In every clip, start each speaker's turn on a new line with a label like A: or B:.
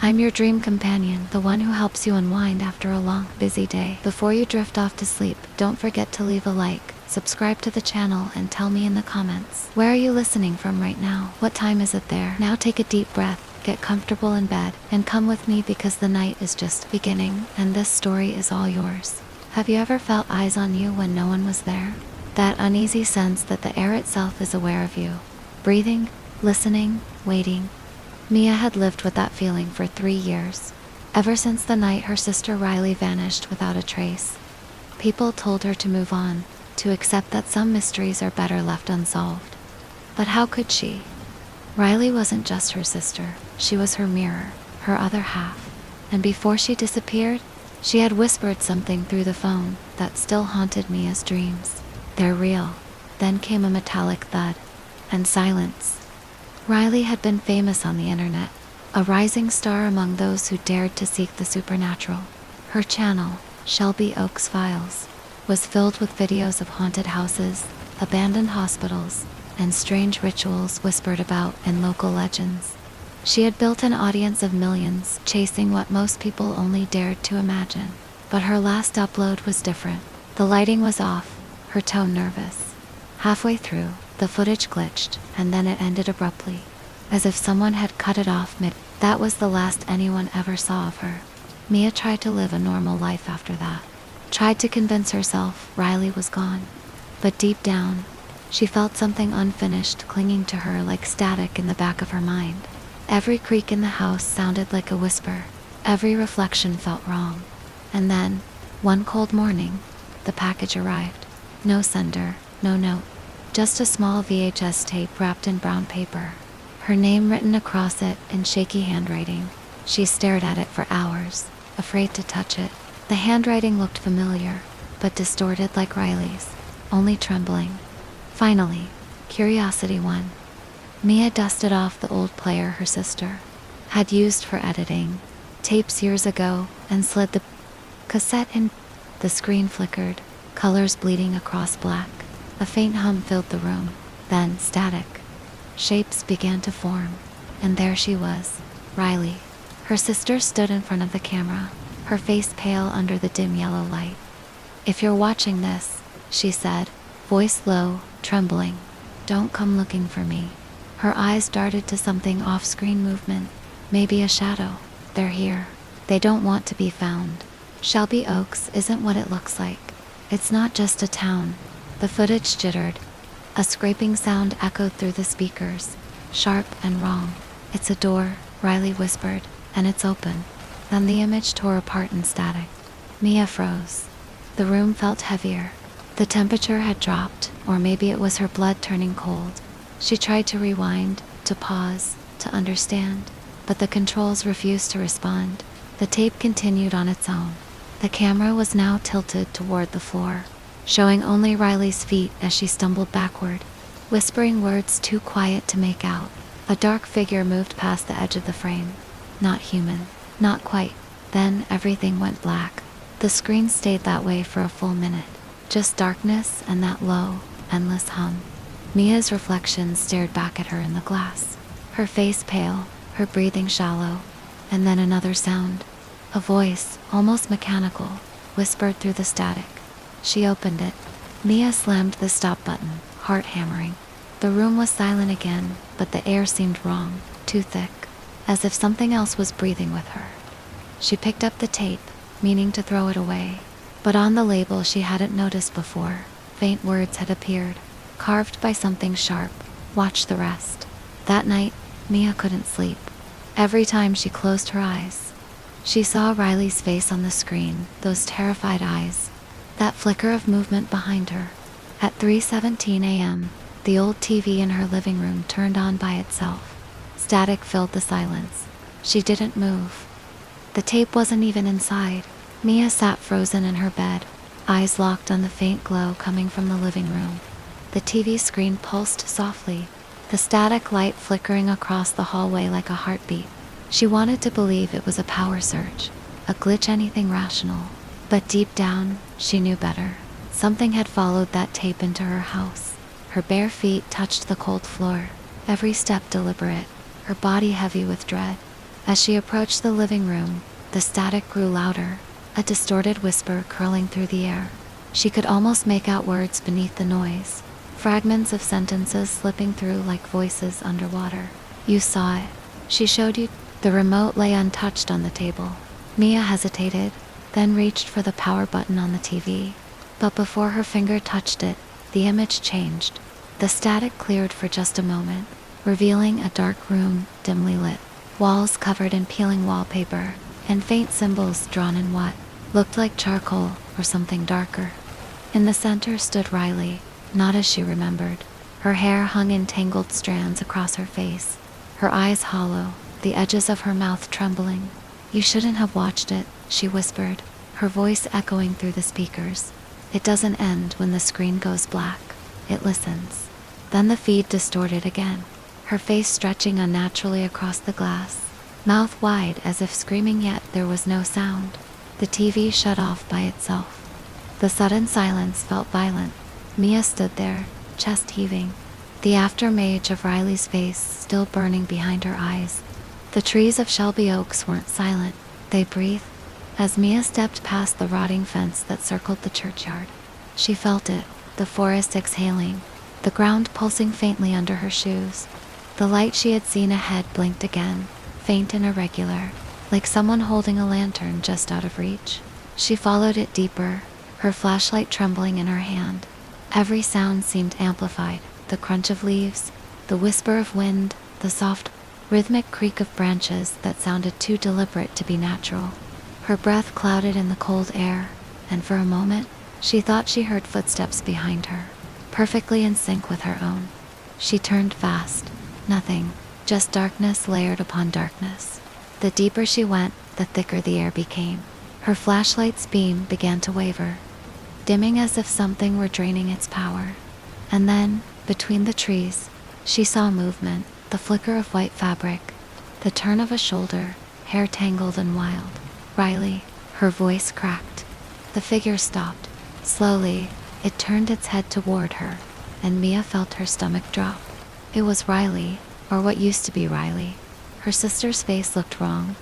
A: I'm your dream companion, the one who helps you unwind after a long, busy day. Before you drift off to sleep, don't forget to leave a like, subscribe to the channel, and tell me in the comments. Where are you listening from right now? What time is it there? Now take a deep breath, get comfortable in bed, and come with me because the night is just beginning, and this story is all yours. Have you ever felt eyes on you when no one was there? That uneasy sense that the air itself is aware of you. Breathing, listening, waiting. Mia had lived with that feeling for 3 years, ever since the night her sister Riley vanished without a trace. People told her to move on, to accept that some mysteries are better left unsolved. But how could she? Riley wasn't just her sister, she was her mirror, her other half. And before she disappeared, she had whispered something through the phone that still haunted Mia's dreams. They're real. Then came a metallic thud, and silence. Riley had been famous on the internet, a rising star among those who dared to seek the supernatural. Her channel, Shelby Oaks Files, was filled with videos of haunted houses, abandoned hospitals, and strange rituals whispered about in local legends. She had built an audience of millions, chasing what most people only dared to imagine. But her last upload was different. The lighting was off, her tone nervous. Halfway through, the footage glitched, and then it ended abruptly, as if someone had cut it off mid. That was the last anyone ever saw of her. Mia tried to live a normal life after that. Tried to convince herself Riley was gone. But deep down, she felt something unfinished clinging to her like static in the back of her mind. Every creak in the house sounded like a whisper. Every reflection felt wrong. And then, one cold morning, the package arrived. No sender, no note. Just a small VHS tape wrapped in brown paper. Her name written across it in shaky handwriting. She stared at it for hours, afraid to touch it. The handwriting looked familiar, but distorted like Riley's, only trembling. Finally, curiosity won. Mia dusted off the old player her sister had used for editing tapes years ago and slid the cassette in. The screen flickered, colors bleeding across black. A faint hum filled the room, then static. Shapes began to form, and there she was, Riley. Her sister stood in front of the camera, her face pale under the dim yellow light. "If you're watching this," she said, voice low, trembling, "don't come looking for me." Her eyes darted to something off-screen movement, maybe a shadow. "They're here. They don't want to be found." Shelby Oaks isn't what it looks like. It's not just a town. The footage jittered. A scraping sound echoed through the speakers, sharp and wrong. "It's a door," Riley whispered, "and it's open." Then the image tore apart in static. Mia froze. The room felt heavier. The temperature had dropped, or maybe it was her blood turning cold. She tried to rewind, to pause, to understand, but the controls refused to respond. The tape continued on its own. The camera was now tilted toward the floor, showing only Riley's feet as she stumbled backward, whispering words too quiet to make out. A dark figure moved past the edge of the frame. Not human. Not quite. Then everything went black. The screen stayed that way for a full minute. Just darkness and that low, endless hum. Mia's reflection stared back at her in the glass. Her face pale, her breathing shallow. And then another sound. A voice, almost mechanical, whispered through the static. She opened it. Mia slammed the stop button, heart hammering. The room was silent again, but the air seemed wrong, too thick, as if something else was breathing with her. She picked up the tape, meaning to throw it away, but on the label she hadn't noticed before, faint words had appeared, carved by something sharp. "Watch the rest." That night, Mia couldn't sleep. Every time she closed her eyes, she saw Riley's face on the screen, those terrified eyes, that flicker of movement behind her. At 3:17 a.m., the old TV in her living room turned on by itself. Static filled the silence. She didn't move. The tape wasn't even inside. Mia sat frozen in her bed, eyes locked on the faint glow coming from the living room. The TV screen pulsed softly, the static light flickering across the hallway like a heartbeat. She wanted to believe it was a power surge, a glitch, anything rational. But deep down, she knew better. Something had followed that tape into her house. Her bare feet touched the cold floor, every step deliberate, her body heavy with dread. As she approached the living room, the static grew louder, a distorted whisper curling through the air. She could almost make out words beneath the noise, fragments of sentences slipping through like voices underwater. You saw it. She showed you. The remote lay untouched on the table. Mia hesitated, then reached for the power button on the TV. But before her finger touched it, the image changed. The static cleared for just a moment, revealing a dark room, dimly lit. Walls covered in peeling wallpaper, and faint symbols drawn in what looked like charcoal or something darker. In the center stood Riley, not as she remembered. Her hair hung in tangled strands across her face, her eyes hollow, the edges of her mouth trembling. You shouldn't have watched it, she whispered, her voice echoing through the speakers. It doesn't end when the screen goes black. It listens. Then the feed distorted again, her face stretching unnaturally across the glass, mouth wide as if screaming, yet there was no sound. The TV shut off by itself. The sudden silence felt violent. Mia stood there, chest heaving, the aftermage of Riley's face still burning behind her eyes. The trees of Shelby Oaks weren't silent. They breathed. As Mia stepped past the rotting fence that circled the churchyard, she felt it, the forest exhaling, the ground pulsing faintly under her shoes. The light she had seen ahead blinked again, faint and irregular, like someone holding a lantern just out of reach. She followed it deeper, her flashlight trembling in her hand. Every sound seemed amplified, the crunch of leaves, the whisper of wind, the soft, rhythmic creak of branches that sounded too deliberate to be natural. Her breath clouded in the cold air, and for a moment, she thought she heard footsteps behind her, perfectly in sync with her own. She turned fast. Nothing, just darkness layered upon darkness. The deeper she went, the thicker the air became. Her flashlight's beam began to waver, dimming as if something were draining its power. And then, between the trees, she saw movement, the flicker of white fabric, the turn of a shoulder, hair tangled and wild. Riley, her voice cracked. The figure stopped. Slowly, it turned its head toward her, and Mia felt her stomach drop. It was Riley, or what used to be Riley. Her sister's face looked wrong,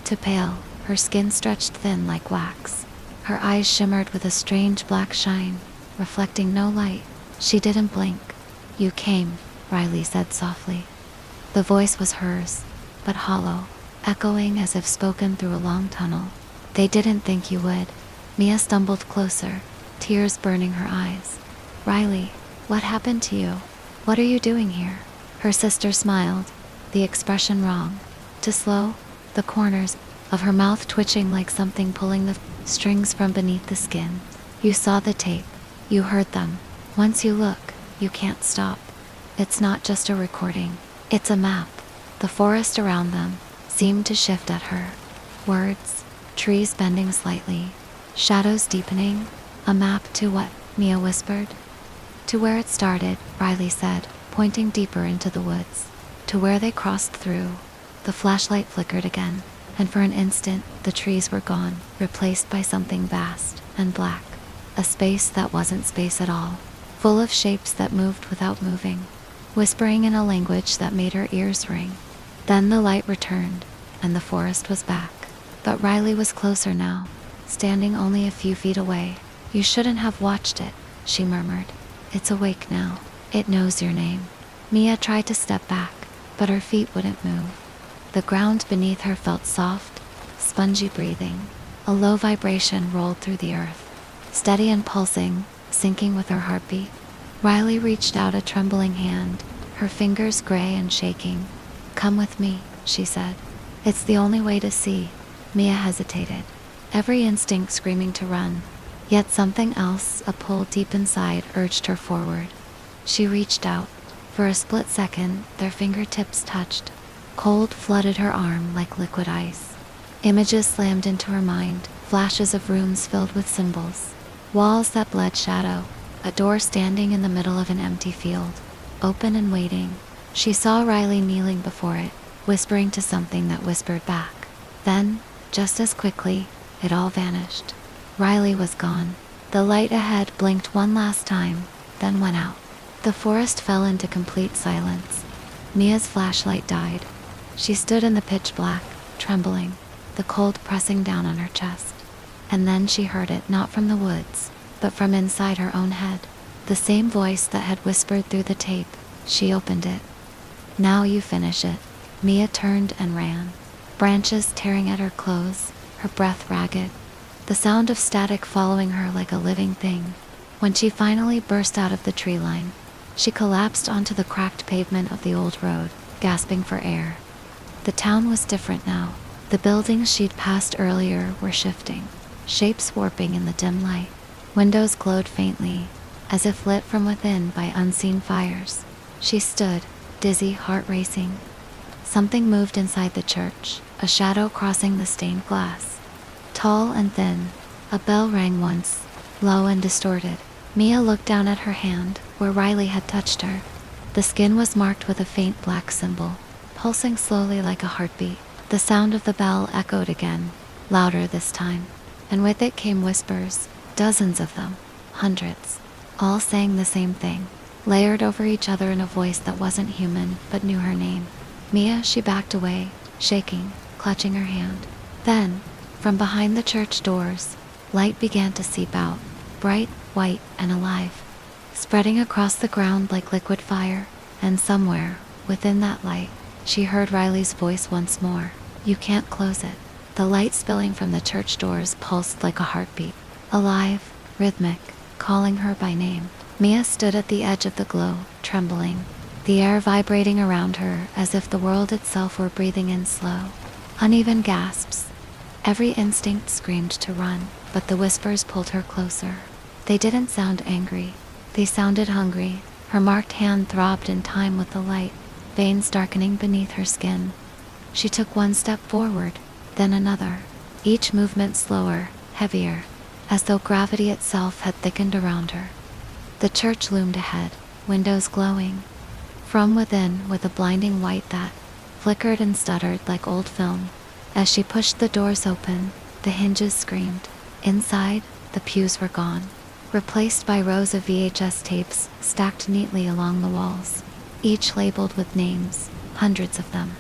A: too pale, her skin stretched thin like wax. Her eyes shimmered with a strange black shine, reflecting no light. She didn't blink. You came, Riley said softly. The voice was hers, but hollow, echoing as if spoken through a long tunnel. They didn't think you would. Mia stumbled closer, tears burning her eyes. Riley, what happened to you? What are you doing here? Her sister smiled, the expression wrong, too slow, the corners of her mouth twitching like something pulling the strings from beneath the skin. You saw the tape. You heard them. Once you look, you can't stop. It's not just a recording. It's a map. The forest around them seemed to shift at her. Words, trees bending slightly, shadows deepening. A map to what? Mia whispered. To where it started, Riley said, pointing deeper into the woods. To where they crossed through. The flashlight flickered again, and for an instant, the trees were gone, replaced by something vast and black. A space that wasn't space at all, full of shapes that moved without moving, whispering in a language that made her ears ring. Then the light returned, and the forest was back. But Riley was closer now, standing only a few feet away. You shouldn't have watched it, she murmured. It's awake now. It knows your name. Mia tried to step back, but her feet wouldn't move. The ground beneath her felt soft, spongy breathing. A low vibration rolled through the earth, steady and pulsing, syncing with her heartbeat. Riley reached out a trembling hand, her fingers gray and shaking. Come with me, she said. It's the only way to see. Mia hesitated, every instinct screaming to run. Yet something else, a pull deep inside, urged her forward. She reached out. For a split second, their fingertips touched. Cold flooded her arm like liquid ice. Images slammed into her mind, flashes of rooms filled with symbols. Walls that bled shadow. A door standing in the middle of an empty field, open and waiting. She saw Riley kneeling before it, whispering to something that whispered back. Then, just as quickly, it all vanished. Riley was gone. The light ahead blinked one last time, then went out. The forest fell into complete silence. Mia's flashlight died. She stood in the pitch black, trembling, the cold pressing down on her chest. And then she heard it, not from the woods, but from inside her own head. The same voice that had whispered through the tape. She opened it. "Now you finish it." Mia turned and ran, branches tearing at her clothes, her breath ragged, the sound of static following her like a living thing. When she finally burst out of the tree line, she collapsed onto the cracked pavement of the old road, gasping for air. The town was different now. The buildings she'd passed earlier were shifting, shapes warping in the dim light. Windows glowed faintly, as if lit from within by unseen fires. She stood, dizzy, heart racing. Something moved inside the church, a shadow crossing the stained glass. Tall and thin, a bell rang once, low and distorted. Mia looked down at her hand, where Riley had touched her. The skin was marked with a faint black symbol, pulsing slowly like a heartbeat. The sound of the bell echoed again, louder this time, and with it came whispers, dozens of them, hundreds, all saying the same thing, layered over each other in a voice that wasn't human but knew her name. Mia, she backed away, shaking, clutching her hand. Then, from behind the church doors, light began to seep out, bright, white, and alive, spreading across the ground like liquid fire. And somewhere, within that light, she heard Riley's voice once more. "You can't close it." The light spilling from the church doors pulsed like a heartbeat, alive, rhythmic, calling her by name. Mia stood at the edge of the glow, trembling, the air vibrating around her as if the world itself were breathing in slow, uneven gasps. Every instinct screamed to run, but the whispers pulled her closer. They didn't sound angry. They sounded hungry. Her marked hand throbbed in time with the light, veins darkening beneath her skin. She took one step forward, then another, each movement slower, heavier, as though gravity itself had thickened around her. The church loomed ahead, windows glowing. From within, with a blinding white that flickered and stuttered like old film. As she pushed the doors open, the hinges screamed. Inside, the pews were gone, replaced by rows of VHS tapes stacked neatly along the walls, each labeled with names, hundreds of them.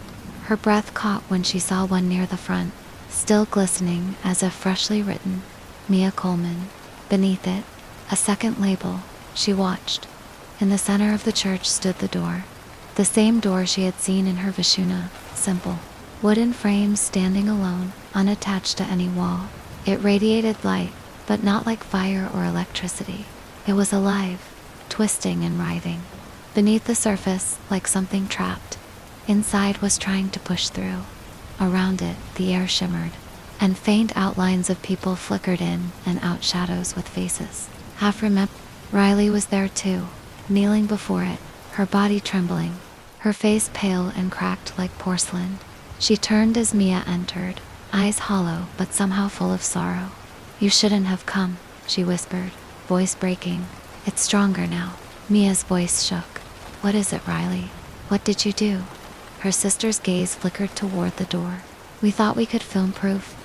A: Her breath caught when she saw one near the front, still glistening as if freshly written, Mia Coleman. Beneath it, a second label. She watched. In the center of the church stood the door, the same door she had seen in her Vishuna, simple. Wooden frames standing alone, unattached to any wall. It radiated light, but not like fire or electricity. It was alive, twisting and writhing. Beneath the surface, like something trapped, inside was trying to push through. Around it, the air shimmered, and faint outlines of people flickered in and out, shadows with faces. Half remembered, Riley was there too, kneeling before it, her body trembling, her face pale and cracked like porcelain. She turned as Mia entered, eyes hollow but somehow full of sorrow. "You shouldn't have come," she whispered, voice breaking. "It's stronger now." Mia's voice shook. "What is it, Riley? What did you do?" Her sister's gaze flickered toward the door. "We thought we could film proof,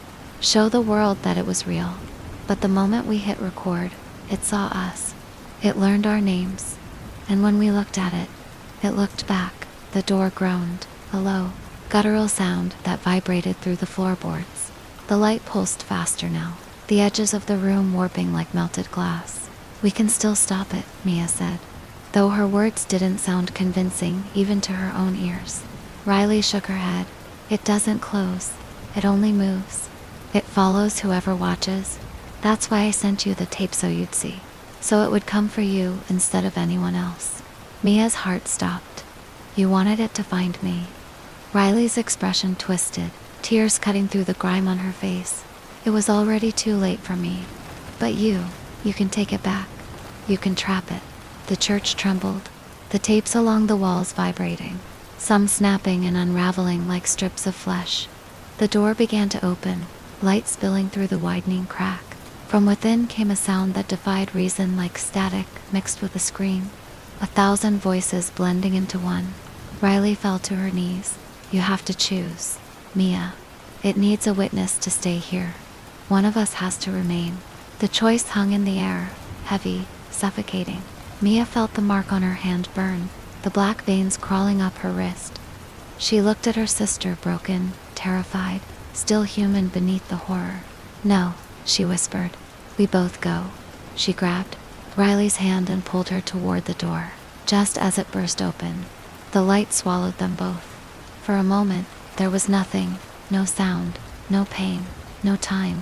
A: show the world that it was real. But the moment we hit record, it saw us. It learned our names. And when we looked at it, it looked back." The door groaned, a low, guttural sound that vibrated through the floorboards. The light pulsed faster now, the edges of the room warping like melted glass. "We can still stop it," Mia said, though her words didn't sound convincing even to her own ears. Riley shook her head. "It doesn't close. It only moves. It follows whoever watches. That's why I sent you the tape, so you'd see. So it would come for you instead of anyone else." Mia's heart stopped. "You wanted it to find me." Riley's expression twisted, tears cutting through the grime on her face. "It was already too late for me. But you can take it back. You can trap it." The church trembled, the tapes along the walls vibrating, some snapping and unraveling like strips of flesh. The door began to open, light spilling through the widening crack. From within came a sound that defied reason, like static mixed with a scream. 1,000 voices blending into one. Riley fell to her knees. "You have to choose, Mia. It needs a witness to stay here. One of us has to remain." The choice hung in the air, heavy, suffocating. Mia felt the mark on her hand burn, the black veins crawling up her wrist. She looked at her sister, broken, terrified, still human beneath the horror. "No," she whispered. "We both go." She grabbed Riley's hand and pulled her toward the door. Just as it burst open, the light swallowed them both. For a moment, there was nothing, no sound, no pain, no time,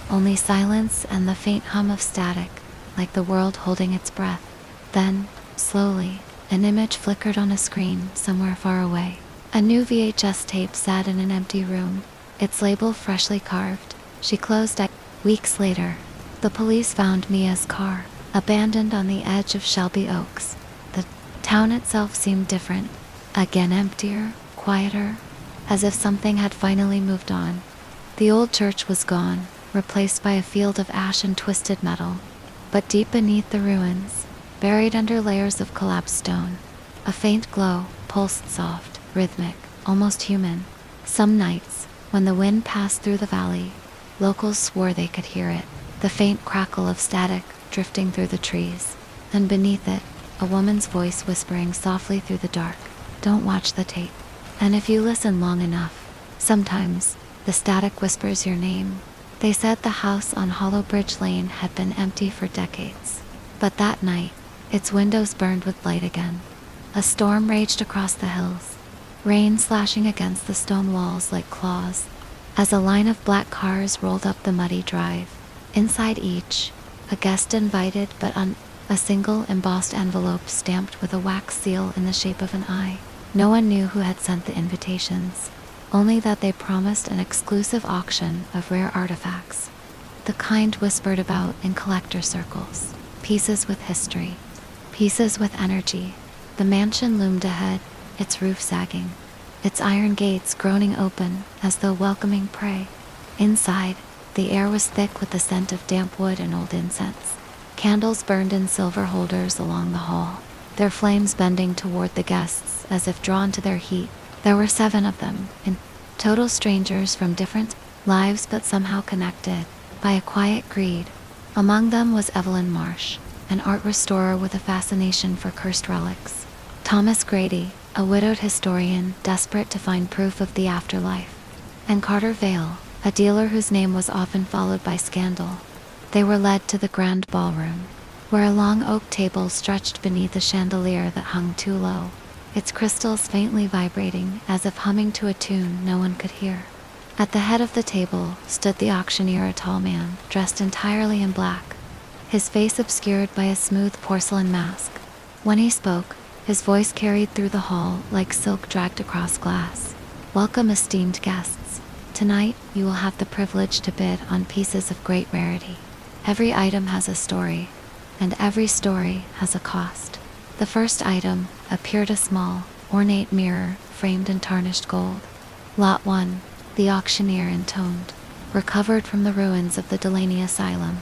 A: only silence and the faint hum of static, like the world holding its breath. Then, slowly, an image flickered on a screen somewhere far away. A new VHS tape sat in an empty room, its label freshly carved. She closed it. Weeks later, the police found Mia's car, abandoned on the edge of Shelby Oaks. The town itself seemed different, again emptier, quieter, as if something had finally moved on. The old church was gone, replaced by a field of ash and twisted metal. But deep beneath the ruins, buried under layers of collapsed stone, a faint glow pulsed soft, rhythmic, almost human. Some nights, when the wind passed through the valley, locals swore they could hear it, the faint crackle of static drifting through the trees, and beneath it, a woman's voice whispering softly through the dark, "Don't watch the tape." And if you listen long enough, sometimes the static whispers your name. They said the house on Hollow Bridge Lane had been empty for decades. But that night, its windows burned with light again. A storm raged across the hills, rain slashing against the stone walls like claws, as a line of black cars rolled up the muddy drive. Inside each, a guest invited, but on a single embossed envelope stamped with a wax seal in the shape of an eye. No one knew who had sent the invitations, only that they promised an exclusive auction of rare artifacts, the kind whispered about in collector circles. Pieces with history, pieces with energy. The mansion loomed ahead, its roof sagging, its iron gates groaning open as though welcoming prey. Inside, the air was thick with the scent of damp wood and old incense. Candles burned in silver holders along the hall, their flames bending toward the guests as if drawn to their heat. There were 7 of them, in total strangers from different lives but somehow connected by a quiet greed. Among them was Evelyn Marsh, an art restorer with a fascination for cursed relics. Thomas Grady, a widowed historian desperate to find proof of the afterlife. And Carter Vale, a dealer whose name was often followed by scandal. They were led to the grand ballroom, where a long oak table stretched beneath a chandelier that hung too low, its crystals faintly vibrating as if humming to a tune no one could hear. At the head of the table stood the auctioneer, a tall man, dressed entirely in black, his face obscured by a smooth porcelain mask. When he spoke, his voice carried through the hall like silk dragged across glass. "Welcome, esteemed guests. Tonight, you will have the privilege to bid on pieces of great rarity. Every item has a story, and every story has a cost." The first item appeared, a small, ornate mirror framed in tarnished gold. "Lot 1, the auctioneer intoned, recovered from the ruins of the Delaney Asylum.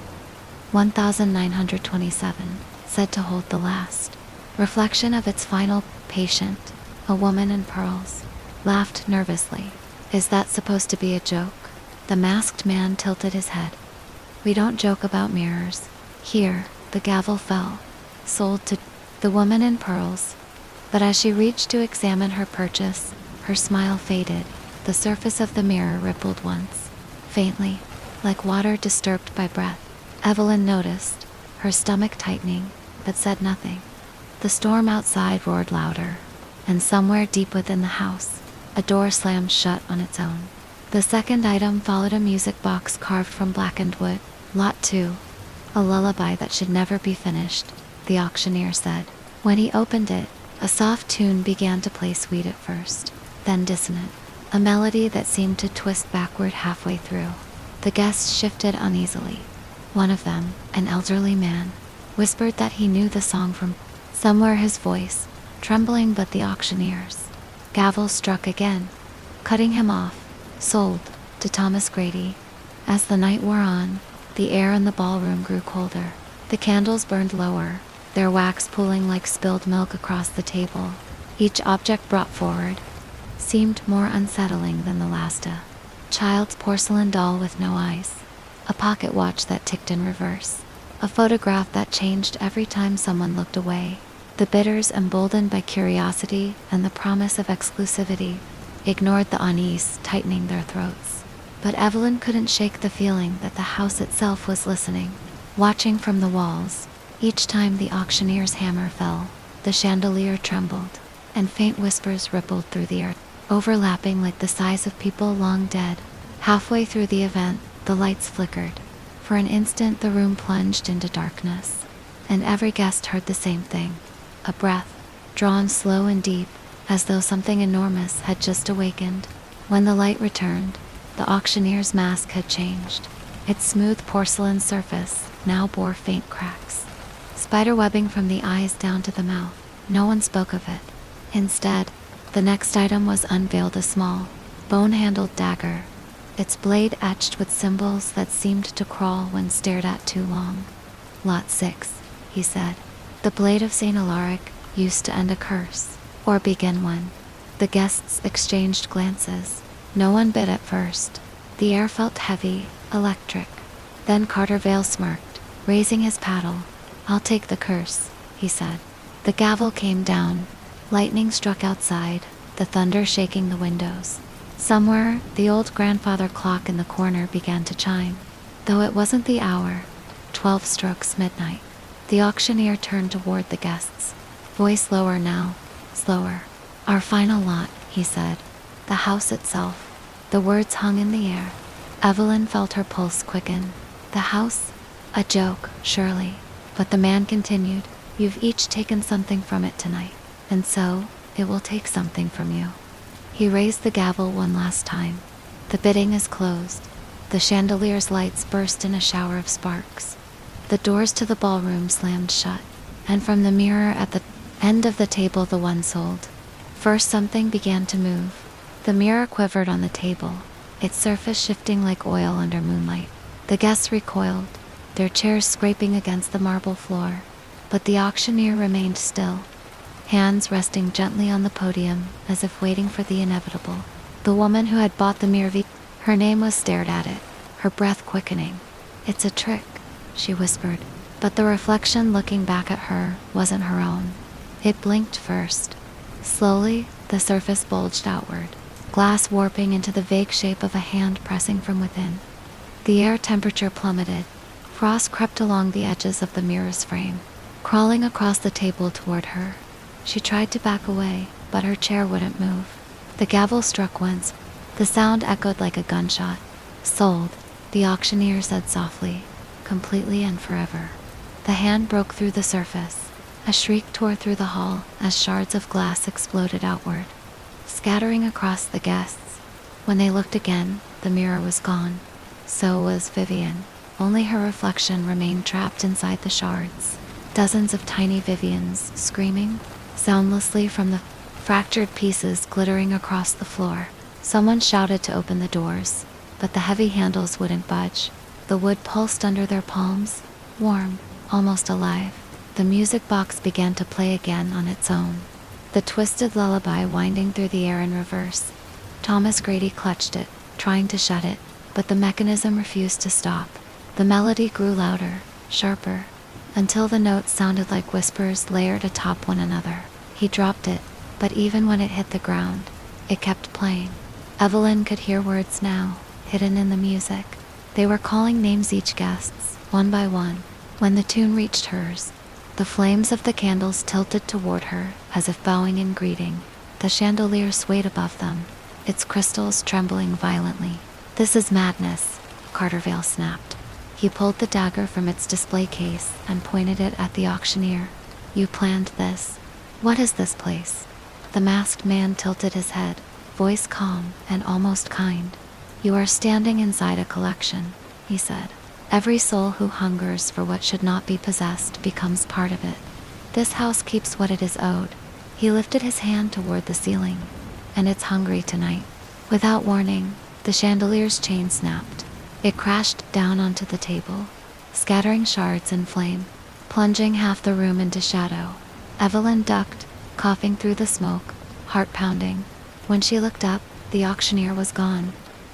A: 1927, said to hold the last reflection of its final patient, a woman in pearls." Laughed nervously. "Is that supposed to be a joke?" The masked man tilted his head. "We don't joke about mirrors. Here," the gavel fell. "Sold to the woman in pearls." But as she reached to examine her purchase, her smile faded. The surface of the mirror rippled once, faintly, like water disturbed by breath. Evelyn noticed, her stomach tightening, but said nothing. The storm outside roared louder, and somewhere deep within the house, a door slammed shut on its own. The second item followed, a music box carved from blackened wood. "Lot 2, a lullaby that should never be finished," the auctioneer said. When he opened it, a soft tune began to play, sweet at first, then dissonant, a melody that seemed to twist backward halfway through. The guests shifted uneasily. One of them, an elderly man, whispered that he knew the song from somewhere, his voice trembling but the auctioneer's. Gavel struck again, cutting him off. "Sold to Thomas Grady." As the night wore on, the air in the ballroom grew colder. The candles burned lower, their wax pooling like spilled milk across the table. Each object brought forward seemed more unsettling than the last. A child's porcelain doll with no eyes, a pocket watch that ticked in reverse, a photograph that changed every time someone looked away. The bidders, emboldened by curiosity and the promise of exclusivity, ignored the unease tightening their throats. But Evelyn couldn't shake the feeling that the house itself was listening, watching from the walls. Each time the auctioneer's hammer fell, the chandelier trembled, and faint whispers rippled through the air, overlapping like the sighs of people long dead. Halfway through the event, the lights flickered. For an instant the room plunged into darkness, and every guest heard the same thing. A breath, drawn slow and deep, as though something enormous had just awakened. When the light returned, the auctioneer's mask had changed. Its smooth porcelain surface now bore faint cracks, spiderwebbing from the eyes down to the mouth. No one spoke of it. Instead, the next item was unveiled, a small, bone-handled dagger, its blade etched with symbols that seemed to crawl when stared at too long. "Lot 6, he said. "The blade of St. Alaric used to end a curse, or begin one." The guests exchanged glances. No one bid at first. The air felt heavy, electric. Then Carter Vale smirked, raising his paddle. "I'll take the curse," he said. The gavel came down. Lightning struck outside, the thunder shaking the windows. Somewhere, the old grandfather clock in the corner began to chime, though it wasn't the hour. 12 strokes midnight. The auctioneer turned toward the guests, voice lower now, slower. "Our final lot," he said. "The house itself." The words hung in the air. Evelyn felt her pulse quicken. The house? A joke, surely. But the man continued, "You've each taken something from it tonight, and so, it will take something from you." He raised the gavel one last time. "The bidding is closed." The chandelier's lights burst in a shower of sparks. The doors to the ballroom slammed shut, and from the mirror at the end of the table the one sold. First something began to move. The mirror quivered on the table, its surface shifting like oil under moonlight. The guests recoiled, their chairs scraping against the marble floor. But the auctioneer remained still, hands resting gently on the podium as if waiting for the inevitable. The woman who had bought the mirror, her name was stared at it, her breath quickening. "It's a trick," she whispered. But the reflection looking back at her wasn't her own. It blinked first. Slowly, the surface bulged outward, glass warping into the vague shape of a hand pressing from within. The air temperature plummeted. Frost crept along the edges of the mirror's frame, crawling across the table toward her. She tried to back away, but her chair wouldn't move. The gavel struck once. The sound echoed like a gunshot. "Sold," the auctioneer said softly, "completely and forever." The hand broke through the surface. A shriek tore through the hall as shards of glass exploded outward, scattering across the guests. When they looked again, the mirror was gone. So was Vivian. Only her reflection remained trapped inside the shards. Dozens of tiny Vivians, screaming soundlessly from the fractured pieces glittering across the floor. Someone shouted to open the doors, but the heavy handles wouldn't budge. The wood pulsed under their palms, warm, almost alive. The music box began to play again on its own, the twisted lullaby winding through the air in reverse. Thomas Grady clutched it, trying to shut it, but the mechanism refused to stop. The melody grew louder, sharper, until the notes sounded like whispers layered atop one another. He dropped it, but even when it hit the ground, it kept playing. Evelyn could hear words now, hidden in the music. They were calling names, each guest's, one by one. When the tune reached hers, the flames of the candles tilted toward her as if bowing in greeting. The chandelier swayed above them, its crystals trembling violently. "This is madness," Carter Vale snapped. He pulled the dagger from its display case and pointed it at the auctioneer. "You planned this. What is this place?" The masked man tilted his head, voice calm and almost kind. "You are standing inside a collection," he said. "Every soul who hungers for what should not be possessed becomes part of it. This house keeps what it is owed." He lifted his hand toward the ceiling. "And it's hungry tonight." Without warning, the chandelier's chain snapped. It crashed down onto the table, scattering shards and flame, plunging half the room into shadow. Evelyn ducked, coughing through the smoke, heart pounding. When she looked up, the auctioneer was gone.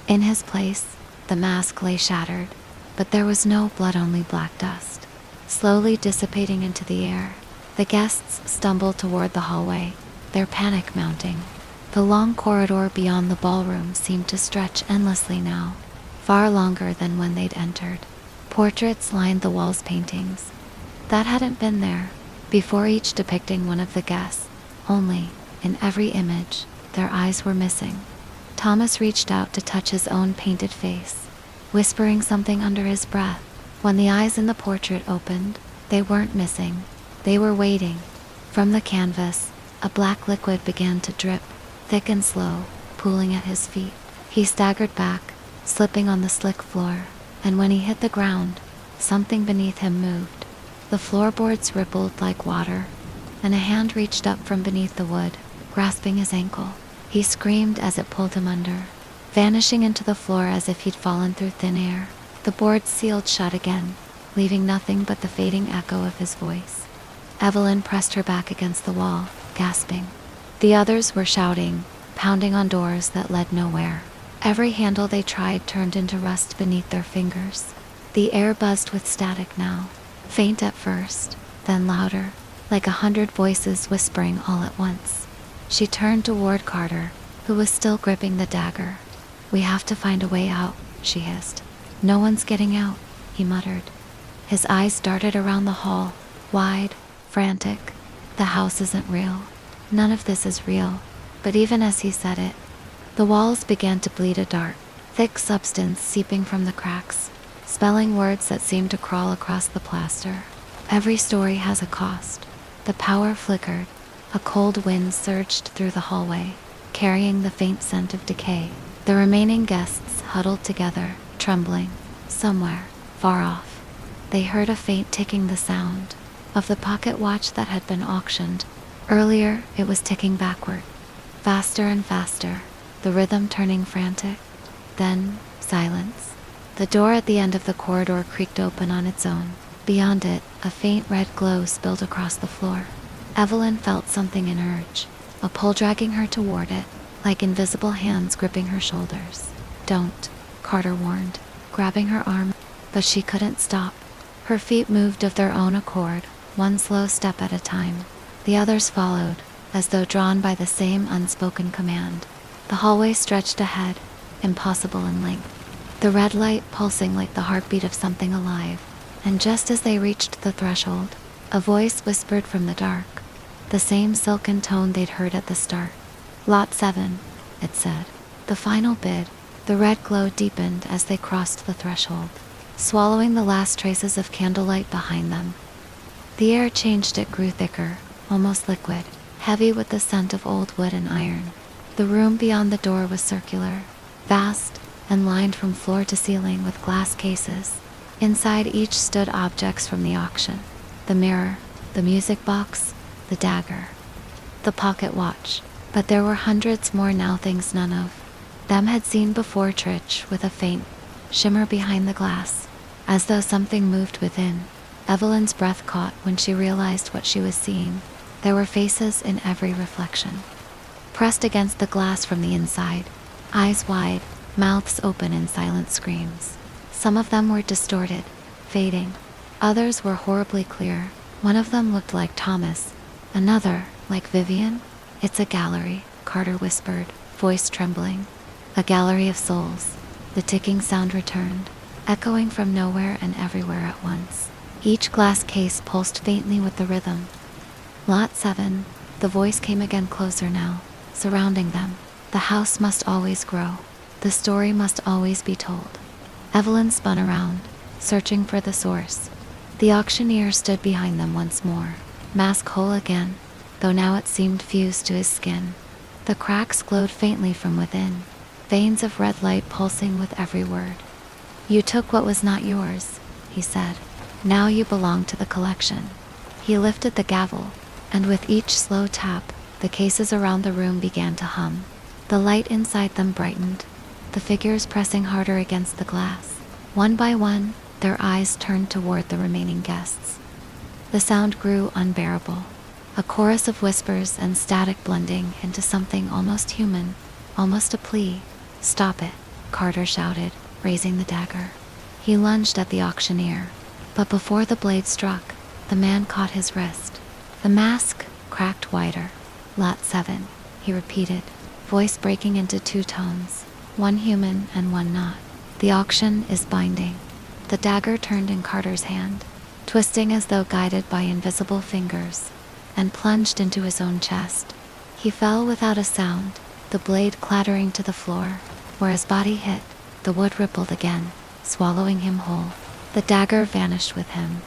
A: In his place, the mask lay shattered, but there was no blood, only black dust, slowly dissipating into the air. The guests stumbled toward the hallway, their panic mounting. The long corridor beyond the ballroom seemed to stretch endlessly now, far longer than when they'd entered. Portraits lined the walls, paintings that hadn't been there before, each depicting one of the guests. Only, in every image, their eyes were missing. Thomas reached out to touch his own painted face, whispering something under his breath. When the eyes in the portrait opened, they weren't missing. They were waiting. From the canvas, a black liquid began to drip, thick and slow, pooling at his feet. He staggered back, slipping on the slick floor, and when he hit the ground, something beneath him moved. The floorboards rippled like water, and a hand reached up from beneath the wood, grasping his ankle. He screamed as it pulled him under, vanishing into the floor as if he'd fallen through thin air. The boards sealed shut again, leaving nothing but the fading echo of his voice. Evelyn pressed her back against the wall, gasping. The others were shouting, pounding on doors that led nowhere. Every handle they tried turned into rust beneath their fingers. The air buzzed with static now, faint at first, then louder, like 100 voices whispering all at once. She turned toward Carter, who was still gripping the dagger. "We have to find a way out," she hissed. "No one's getting out," he muttered. His eyes darted around the hall, wide, frantic. "The house isn't real. None of this is real." But even as he said it, the walls began to bleed a dark, thick substance seeping from the cracks, spelling words that seemed to crawl across the plaster. "Every story has a cost." The power flickered. A cold wind surged through the hallway, carrying the faint scent of decay. The remaining guests huddled together, trembling. Somewhere, far off, they heard a faint ticking, the sound of the pocket watch that had been auctioned. Earlier, it was ticking backward, faster and faster, the rhythm turning frantic. Then, silence. The door at the end of the corridor creaked open on its own. Beyond it, a faint red glow spilled across the floor. Evelyn felt something emerge, a pull dragging her toward it, like invisible hands gripping her shoulders. "Don't," Carter warned, grabbing her arm, but she couldn't stop. Her feet moved of their own accord, one slow step at a time. The others followed, as though drawn by the same unspoken command. The hallway stretched ahead, impossible in length, the red light pulsing like the heartbeat of something alive. And just as they reached the threshold, a voice whispered from the dark, the same silken tone they'd heard at the start. "Lot 7, it said. "The final bid." The red glow deepened as they crossed the threshold, swallowing the last traces of candlelight behind them. The air changed, it grew thicker, almost liquid, heavy with the scent of old wood and iron. The room beyond the door was circular, vast, and lined from floor to ceiling with glass cases. Inside each stood objects from the auction: the mirror, the music box, the dagger, the pocket watch. But there were hundreds more now, things none of them had seen before. Tritch, with a faint shimmer behind the glass, as though something moved within. Evelyn's breath caught when she realized what she was seeing. There were faces in every reflection, pressed against the glass from the inside, eyes wide, mouths open in silent screams. Some of them were distorted, fading. Others were horribly clear. One of them looked like Thomas, another like Vivian. "It's a gallery," Carter whispered, voice trembling. "A gallery of souls." The ticking sound returned, echoing from nowhere and everywhere at once. Each glass case pulsed faintly with the rhythm. "Lot 7, the voice came again, closer now, surrounding them. "The house must always grow. The story must always be told." Evelyn spun around, searching for the source. The auctioneer stood behind them once more, mask whole again, though now it seemed fused to his skin. The cracks glowed faintly from within, veins of red light pulsing with every word. "You took what was not yours," he said. "Now you belong to the collection." He lifted the gavel, and with each slow tap, the cases around the room began to hum. The light inside them brightened, the figures pressing harder against the glass. One by one, their eyes turned toward the remaining guests. The sound grew unbearable, a chorus of whispers and static blending into something almost human, almost a plea. "Stop it," Carter shouted, raising the dagger. He lunged at the auctioneer, but before the blade struck, the man caught his wrist. The mask cracked wider. "Lot 7, he repeated, voice breaking into two tones, one human and one not. The auction is binding. The dagger turned in Carter's hand, twisting as though guided by invisible fingers, and plunged into his own chest. He fell without a sound, the blade clattering to the floor. Where his body hit, the wood rippled again, swallowing him whole. The dagger vanished with him.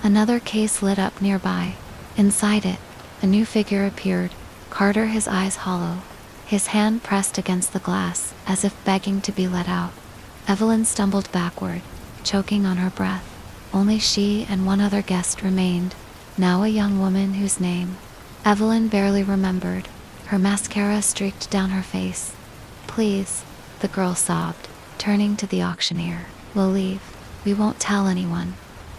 A: Another case lit up nearby. Inside it, a new figure appeared, Carter, his eyes hollow, his hand pressed against the glass, as if begging to be let out. Evelyn stumbled backward, choking on her breath. Only she and one other guest remained, now a young woman whose name Evelyn barely remembered. Her mascara streaked down her face. "Please," the girl sobbed, turning to the auctioneer. "We'll leave. We won't tell anyone."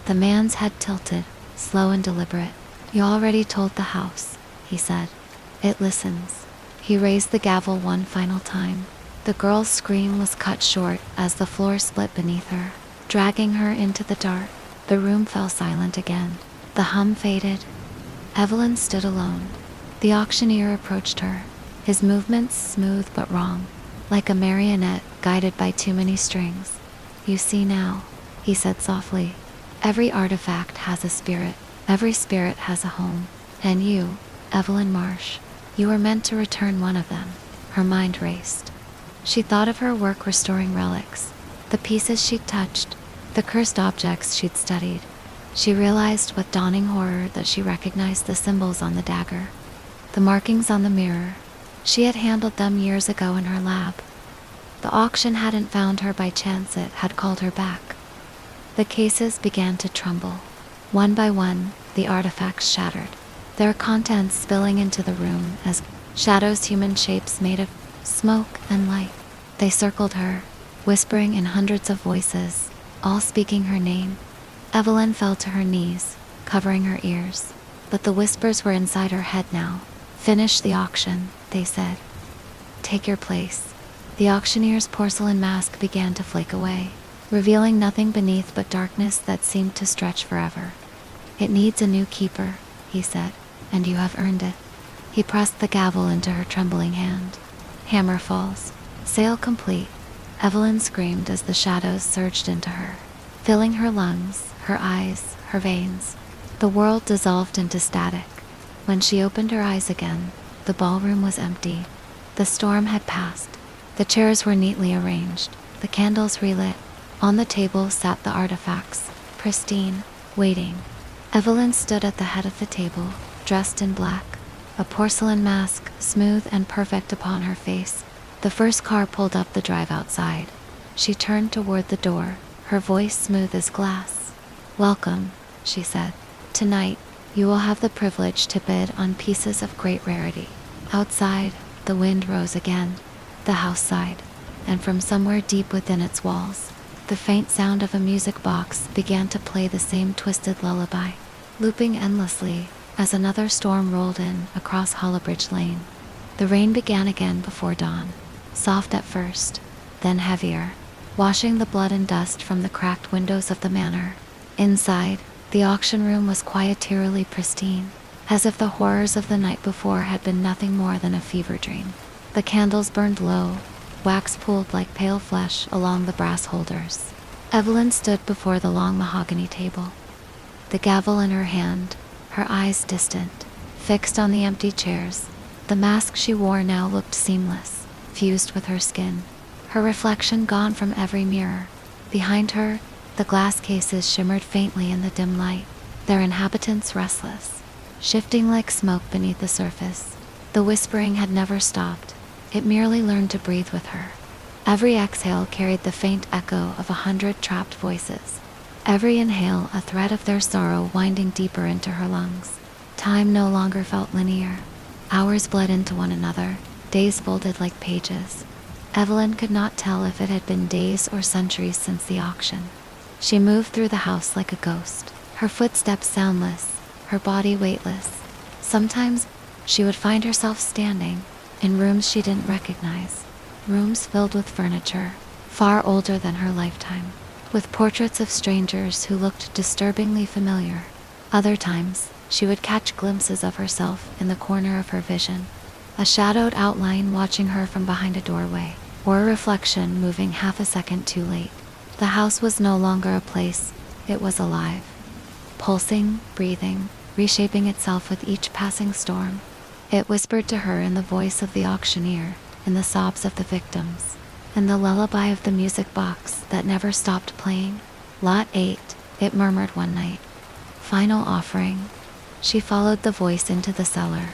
A: The man's head tilted, slow and deliberate. "You already told the house," he said. "It listens." He raised the gavel one final time. The girl's scream was cut short as the floor split beneath her, dragging her into the dark. The room fell silent again. The hum faded. Evelyn stood alone. The auctioneer approached her, his movements smooth but wrong, like a marionette guided by too many strings. "You see now," he said softly. "Every artifact has a spirit. Every spirit has a home. And you, Evelyn Marsh, you were meant to return one of them." Her mind raced. She thought of her work restoring relics, the pieces she'd touched, the cursed objects she'd studied. She realized with dawning horror that she recognized the symbols on the dagger, the markings on the mirror. She had handled them years ago in her lab. The auction hadn't found her by chance, it had called her back. The cases began to tremble. One by one, the artifacts shattered, their contents spilling into the room as shadows, human shapes made of smoke and light. They circled her, whispering in hundreds of voices, all speaking her name. Evelyn fell to her knees, covering her ears. But the whispers were inside her head now. "Finish the auction," they said. "Take your place." The auctioneer's porcelain mask began to flake away, revealing nothing beneath but darkness that seemed to stretch forever. "It needs a new keeper," he said, "and you have earned it." He pressed the gavel into her trembling hand. Hammer falls. Sale complete. Evelyn screamed as the shadows surged into her, filling her lungs, her eyes, her veins. The world dissolved into static. When she opened her eyes again, the ballroom was empty. The storm had passed. The chairs were neatly arranged, the candles relit. On the table sat the artifacts, pristine, waiting. Evelyn stood at the head of the table, dressed in black, a porcelain mask smooth and perfect upon her face. The first car pulled up the drive outside. She turned toward the door, her voice smooth as glass. "Welcome," she said. "Tonight, you will have the privilege to bid on pieces of great rarity." Outside, the wind rose again. The house sighed, and from somewhere deep within its walls, the faint sound of a music box began to play the same twisted lullaby, looping endlessly as another storm rolled in across Hollowbridge Lane. The rain began again before dawn, soft at first, then heavier, washing the blood and dust from the cracked windows of the manor. Inside, the auction room was quiet, eerily pristine, as if the horrors of the night before had been nothing more than a fever dream. The candles burned low, wax pooled like pale flesh along the brass holders. Evelyn stood before the long mahogany table, the gavel in her hand, her eyes distant, fixed on the empty chairs. The mask she wore now looked seamless, fused with her skin, her reflection gone from every mirror. Behind her, the glass cases shimmered faintly in the dim light, their inhabitants restless, shifting like smoke beneath the surface. The whispering had never stopped. It merely learned to breathe with her. Every exhale carried the faint echo of 100 trapped voices. Every inhale a thread of their sorrow winding deeper into her lungs. Time no longer felt linear. Hours bled into one another, days folded like pages. Evelyn could not tell if it had been days or centuries since the auction. She moved through the house like a ghost, her footsteps soundless, her body weightless. Sometimes she would find herself standing in rooms she didn't recognize, rooms filled with furniture far older than her lifetime, with portraits of strangers who looked disturbingly familiar. Other times, she would catch glimpses of herself in the corner of her vision, a shadowed outline watching her from behind a doorway, or a reflection moving half a second too late. The house was no longer a place, it was alive. Pulsing, breathing, reshaping itself with each passing storm. It whispered to her in the voice of the auctioneer, in the sobs of the victims, in the lullaby of the music box that never stopped playing. Lot 8, it murmured one night. Final offering. She followed the voice into the cellar.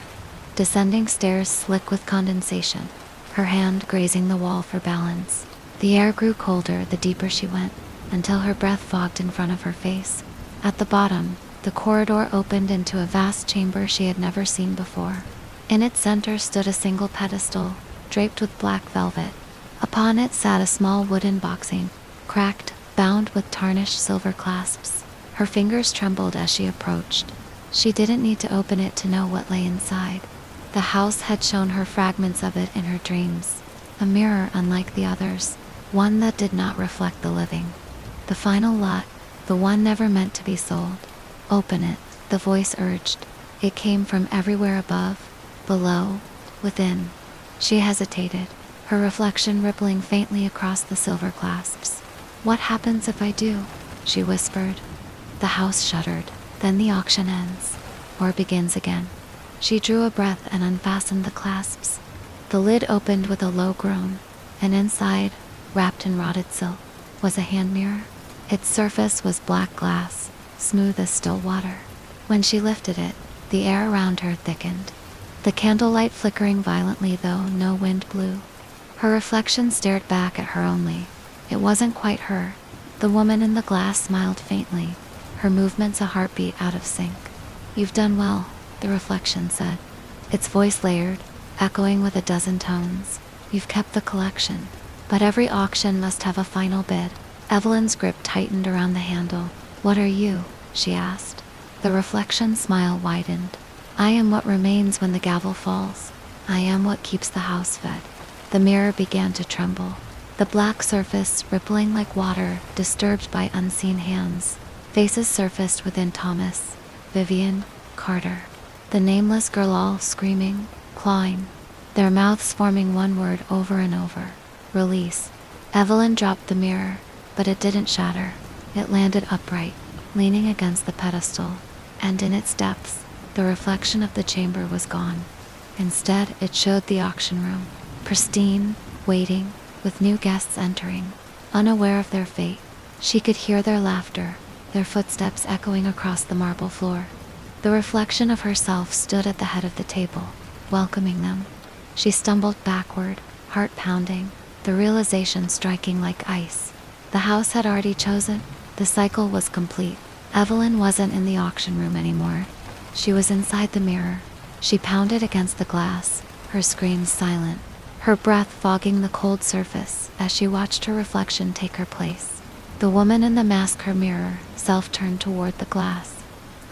A: Descending stairs slick with condensation, her hand grazing the wall for balance. The air grew colder the deeper she went, until her breath fogged in front of her face. At the bottom, the corridor opened into a vast chamber she had never seen before. In its center stood a single pedestal, draped with black velvet. Upon it sat a small wooden boxing, cracked, bound with tarnished silver clasps. Her fingers trembled as she approached. She didn't need to open it to know what lay inside. The house had shown her fragments of it in her dreams. A mirror unlike the others, one that did not reflect the living. The final lot, the one never meant to be sold. Open it, the voice urged. It came from everywhere above, below, within. She hesitated, her reflection rippling faintly across the silver clasps. "What happens if I do?" she whispered. The house shuddered. Then the auction ends, or begins again. She drew a breath and unfastened the clasps. The lid opened with a low groan, and inside, wrapped in rotted silk, was a hand mirror. Its surface was black glass, smooth as still water. When she lifted it, the air around her thickened. The candlelight flickering violently, though no wind blew. Her reflection stared back at her only. It wasn't quite her. The woman in the glass smiled faintly, her movements a heartbeat out of sync. "You've done well," the reflection said, its voice layered, echoing with a dozen tones. "You've kept the collection. But every auction must have a final bid." Evelyn's grip tightened around the handle. "What are you?" she asked. The reflection's smile widened. "I am what remains when the gavel falls. I am what keeps the house fed." The mirror began to tremble, the black surface rippling like water disturbed by unseen hands. Faces surfaced within Thomas, Vivian, Carter. The nameless girl, all screaming, clawing, their mouths forming one word over and over: release. Evelyn dropped the mirror, but it didn't shatter. It landed upright, leaning against the pedestal, and in its depths, the reflection of the chamber was gone. Instead, it showed the auction room, pristine, waiting, with new guests entering, unaware of their fate. She could hear their laughter, their footsteps echoing across the marble floor. The reflection of herself stood at the head of the table, welcoming them. She stumbled backward, heart pounding, the realization striking like ice. The house had already chosen. The cycle was complete. Evelyn wasn't in the auction room anymore. She was inside the mirror. She pounded against the glass, her screams silent, her breath fogging the cold surface as she watched her reflection take her place. The woman in the mask, her mirror self, turned toward the glass,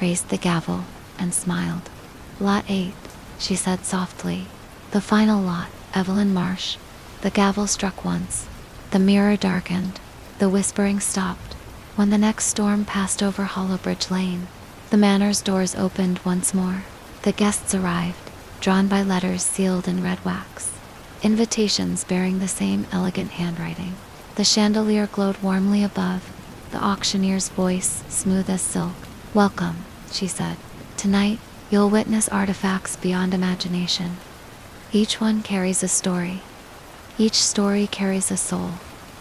A: raised the gavel, and smiled. "Lot 8, she said softly. "The final lot, Evelyn Marsh." The gavel struck once. The mirror darkened. The whispering stopped. When the next storm passed over Hollowbridge Lane, the manor's doors opened once more. The guests arrived, drawn by letters sealed in red wax. Invitations bearing the same elegant handwriting. The chandelier glowed warmly above, the auctioneer's voice smooth as silk. "Welcome," she said. "Tonight, you'll witness artifacts beyond imagination. Each one carries a story. Each story carries a soul."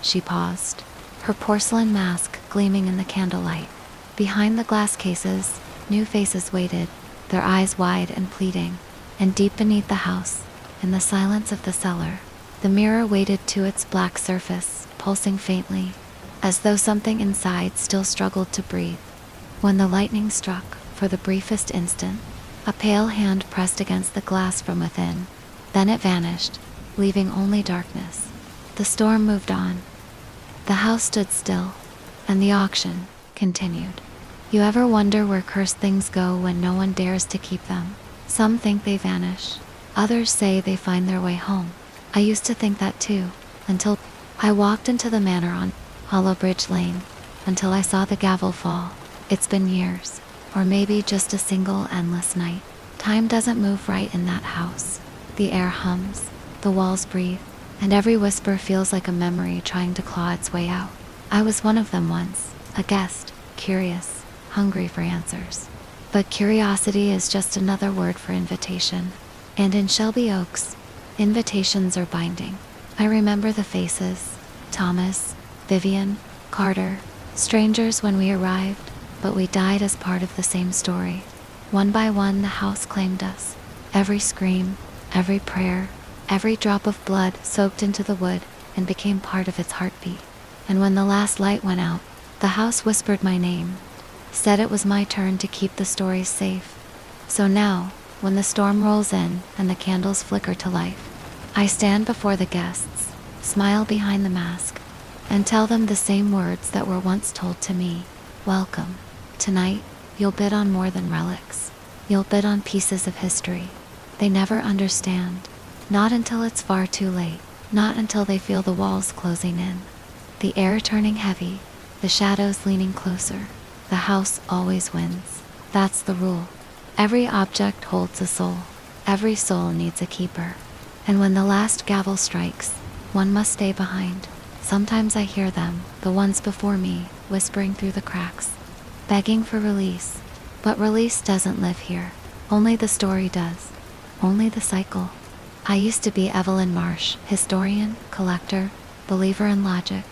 A: She paused, her porcelain mask gleaming in the candlelight. Behind the glass cases, new faces waited, their eyes wide and pleading. And deep beneath the house, in the silence of the cellar, the mirror waited to its black surface, pulsing faintly, as though something inside still struggled to breathe. When the lightning struck, for the briefest instant, a pale hand pressed against the glass from within. Then it vanished, leaving only darkness. The storm moved on. The house stood still, and the auction continued. You ever wonder where cursed things go when no one dares to keep them? Some think they vanish. Others say they find their way home. I used to think that too, until I walked into the manor on Hollowbridge Lane, until I saw the gavel fall. It's been years, or maybe just a single endless night. Time doesn't move right in that house. The air hums, the walls breathe, and every whisper feels like a memory trying to claw its way out. I was one of them once, a guest, curious, hungry for answers. But curiosity is just another word for invitation. And in Shelby Oaks, invitations are binding. I remember the faces: Thomas, Vivian, Carter, strangers when we arrived, but we died as part of the same story. One by one, the house claimed us. Every scream, every prayer, every drop of blood soaked into the wood and became part of its heartbeat. And when the last light went out, the house whispered my name, said it was my turn to keep the stories safe. So now, when the storm rolls in and the candles flicker to life, I stand before the guests, smile behind the mask, and tell them the same words that were once told to me. Welcome. Tonight, you'll bid on more than relics. You'll bid on pieces of history. They never understand. Not until it's far too late. Not until they feel the walls closing in. The air turning heavy, the shadows leaning closer. The house always wins. That's the rule. Every object holds a soul. Every soul needs a keeper. And when the last gavel strikes, one must stay behind. Sometimes I hear them, the ones before me, whispering through the cracks, begging for release. But release doesn't live here. Only the story does. Only the cycle. I used to be Evelyn Marsh, historian, collector, believer in logic.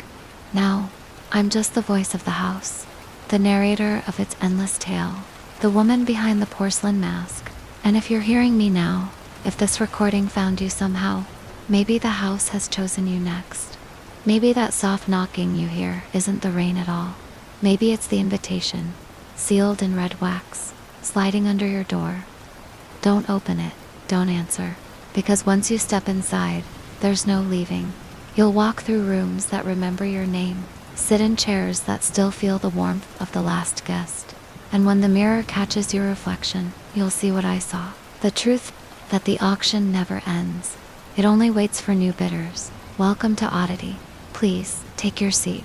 A: Now, I'm just the voice of the house, the narrator of its endless tale, the woman behind the porcelain mask. And if you're hearing me now, if this recording found you somehow, maybe the house has chosen you next. Maybe that soft knocking you hear isn't the rain at all. Maybe it's the invitation, sealed in red wax, sliding under your door. Don't open it, don't answer, because once you step inside, there's no leaving. You'll walk through rooms that remember your name, sit in chairs that still feel the warmth of the last guest. And when the mirror catches your reflection, you'll see what I saw. The truth that the auction never ends. It only waits for new bidders. Welcome to Oddity. Please, take your seat.